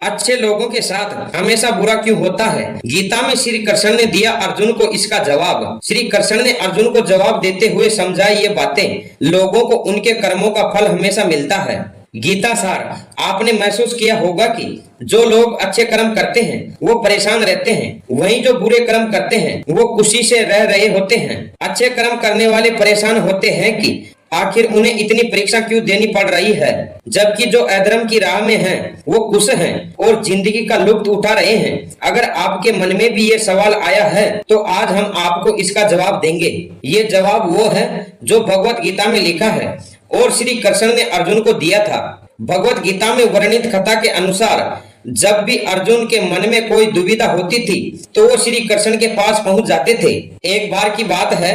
अच्छे लोगों के साथ हमेशा बुरा क्यों होता है। गीता में श्री कृष्ण ने दिया अर्जुन को इसका जवाब। श्री कृष्ण ने अर्जुन को जवाब देते हुए समझाई ये बातें। लोगों को उनके कर्मों का फल हमेशा मिलता है। गीता सार, आपने महसूस किया होगा कि जो लोग अच्छे कर्म करते हैं वो परेशान रहते हैं, वहीं जो बुरे कर्म करते हैं वो खुशी से रह रहे होते हैं। अच्छे कर्म करने वाले परेशान होते हैं कि आखिर उन्हें इतनी परीक्षा क्यों देनी पड़ रही है, जबकि जो अधर्म की राह में हैं वो खुश हैं और जिंदगी का लुत्फ उठा रहे हैं। अगर आपके मन में भी ये सवाल आया है तो आज हम आपको इसका जवाब देंगे। ये जवाब वो है जो भगवत गीता में लिखा है और श्री कृष्ण ने अर्जुन को दिया था। भगवत गीता में वर्णित कथा के अनुसार जब भी अर्जुन के मन में कोई दुविधा होती थी तो वो श्री कृष्ण के पास पहुंच जाते थे। एक बार की बात है,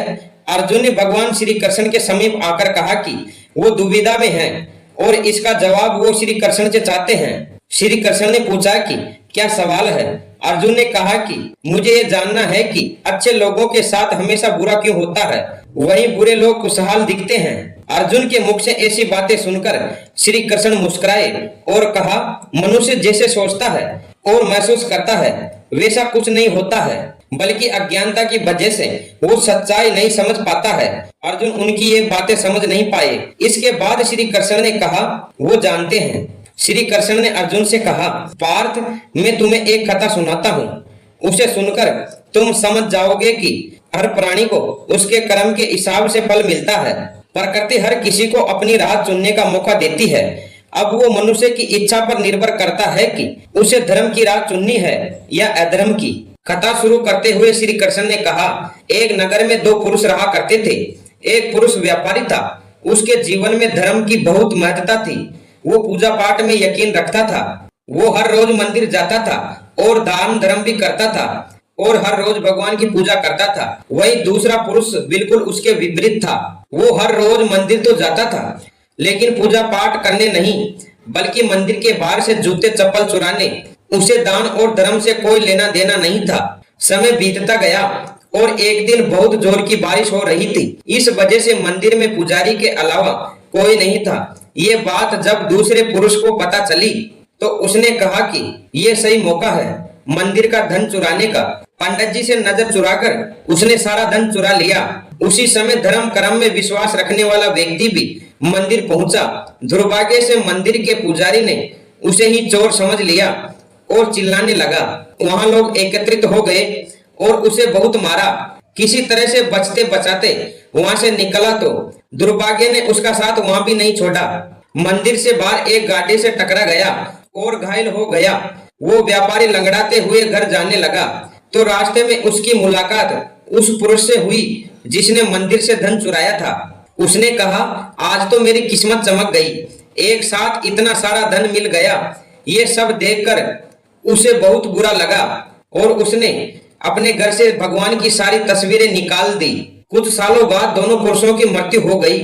अर्जुन ने भगवान श्री कृष्ण के समीप आकर कहा कि वो दुविधा में हैं और इसका जवाब वो श्री कृष्ण से चाहते हैं। श्री कृष्ण ने पूछा कि क्या सवाल है। अर्जुन ने कहा कि मुझे ये जानना है कि अच्छे लोगों के साथ हमेशा बुरा क्यों होता है, वहीं बुरे लोग खुशहाल दिखते हैं। अर्जुन के मुख से ऐसी बातें सुनकर श्री कृष्ण मुस्कुराए और कहा, मनुष्य जैसे सोचता है और महसूस करता है वैसा कुछ नहीं होता है, बल्कि अज्ञानता की वजह से वो सच्चाई नहीं समझ पाता है। अर्जुन उनकी ये बातें समझ नहीं पाए। इसके बाद श्री कृष्ण ने कहा, वो जानते हैं। श्री कृष्ण ने अर्जुन से कहा, पार्थ, मैं तुम्हें एक कथा सुनाता हूँ, उसे सुनकर तुम समझ जाओगे कि हर प्राणी को उसके कर्म के हिसाब से फल मिलता है। प्रकृति हर किसी को अपनी राह चुनने का मौका देती है। अब वो मनुष्य की इच्छा पर निर्भर करता है कि उसे धर्म की राह चुननी है या अधर्म की। कथा शुरू करते हुए श्री कृष्ण ने कहा, एक नगर में दो पुरुष रहा करते थे। एक पुरुष व्यापारी था, उसके जीवन में धर्म की बहुत महत्वता थी। वो पूजा पाठ में यकीन रखता था, वो हर रोज मंदिर जाता था और दान धर्म भी करता था और हर रोज भगवान की पूजा करता था। वही दूसरा पुरुष बिल्कुल उसके विपरीत था। वो हर रोज मंदिर तो जाता था लेकिन पूजा पाठ करने नहीं, बल्कि मंदिर के बाहर से जूते चप्पल चुराने। उसे दान और धर्म से कोई लेना देना नहीं था। समय बीतता गया और एक दिन बहुत जोर की बारिश हो रही थी। इस वजह से मंदिर में पुजारी के अलावा कोई नहीं था। ये बात जब दूसरे पुरुष को पता चली तो उसने कहा कि ये सही मौका है मंदिर का धन चुराने का। पंडित जी से नजर चुराकर उसने सारा धन चुरा लिया। उसी समय धर्म कर्म में विश्वास रखने वाला व्यक्ति भी मंदिर पहुंचा। दुर्भाग्य से मंदिर के पुजारी ने उसे ही चोर समझ लिया और चिल्लाने लगा। वहां लोग एकत्रित हो गए और उसे बहुत मारा। किसी तरह से बचते बचाते वहां से निकला तो दुर्भाग्य ने उसका साथ वहां भी नहीं छोड़ा। मंदिर से बाहर एक गाड़ी से टकरा गया और घायल हो गया। वो व्यापारी लंगड़ाते हुए घर जाने लगा तो रास्ते में उसकी मुलाकात उस पुरुष से हुई जिसने मंदिर से धन चुराया था। उसने कहा, आज तो मेरी किस्मत चमक गई, एक साथ इतना सारा धन मिल गया। ये सब देखकर उसे बहुत बुरा लगा और उसने अपने घर से भगवान की सारी तस्वीरें निकाल दी। कुछ सालों बाद दोनों पुरुषों की मृत्यु हो गई।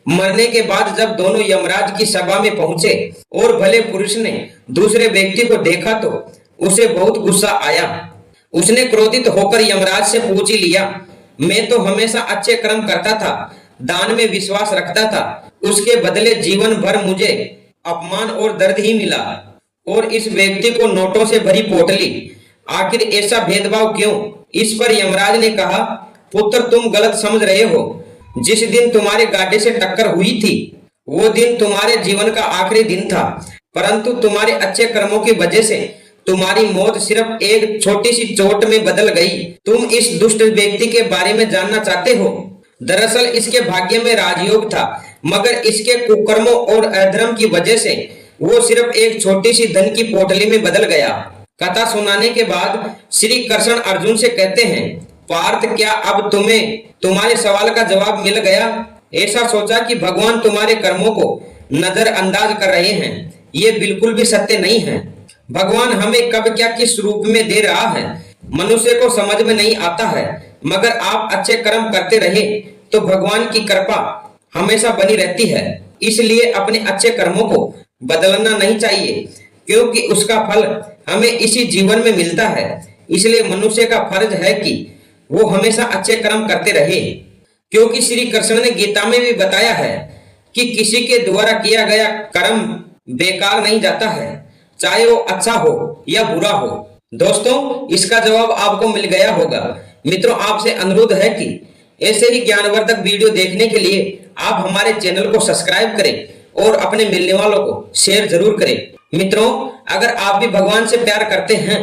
मरने के बाद जब दोनों यमराज की सभा में पहुंचे और भले पुरुष ने दूसरे व्यक्ति को देखा तो उसे बहुत गुस्सा आया। उसने क्रोधित होकर यमराज से पूछ ही लिया, मैं तो हमेशा अच्छे कर्म करता था, दान में विश्वास रखता था, उसके बदले जीवन भर मुझे अपमान और दर्द ही मिला और इस व्यक्ति को नोटों से भरी पोटली। आखिर ऐसा भेदभाव क्यों। इस पर यमराज ने कहा, पुत्र, तुम गलत समझ रहे हो। जिस दिन तुम्हारे गाड़ी से टक्कर हुई थी वो दिन तुम्हारे जीवन का आखिरी दिन था, परंतु तुम्हारे अच्छे कर्मों की वजह से तुम्हारी मौत सिर्फ एक छोटी सी चोट में बदल गई। तुम इस दुष्ट व्यक्ति के बारे में जानना चाहते हो। दरअसल इसके भाग्य में राजयोग था, मगर इसके कुकर्मों और अधर्म की वजह से वो सिर्फ एक छोटी सी धन की पोटली में बदल गया। कथा सुनाने के बाद श्री कृष्ण अर्जुन से कहते हैं, पार्थ, क्या अब तुम्हें तुम्हारे सवाल का जवाब मिल गया। ऐसा सोचा कि भगवान तुम्हारे कर्मों को नजरअंदाज कर रहे हैं, ये बिल्कुल भी सत्य नहीं है। भगवान हमें कब क्या किस रूप में दे रहा है मनुष्य को समझ में नहीं आता है, मगर आप अच्छे कर्म करते रहे तो भगवान की कृपा हमेशा बनी रहती है। इसलिए अपने अच्छे कर्मों को बदलना नहीं चाहिए, क्योंकि उसका फल हमें इसी जीवन में मिलता है। इसलिए मनुष्य का फर्ज है कि वो हमेशा अच्छे कर्म करते रहे, क्योंकि श्री कृष्ण ने गीता में भी बताया है कि किसी के द्वारा किया गया कर्म बेकार नहीं जाता है। चाहे वो अच्छा हो या बुरा हो। दोस्तों, इसका जवाब आपको मिल गया होगा। मित्रों, आपसे अनुरोध है कि ऐसे ही ज्ञानवर्धक वीडियो देखने के लिए आप हमारे चैनल को सब्सक्राइब करें और अपने मिलने वालों को शेयर जरूर करें। मित्रों, अगर आप भी भगवान से प्यार करते हैं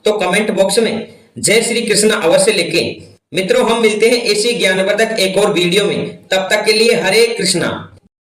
तो कमेंट बॉक्स में जय श्री कृष्ण अवश्य लिखें। मित्रों, हम मिलते हैं ऐसी ज्ञानवर्धक एक और वीडियो में। तब तक के लिए हरे कृष्णा।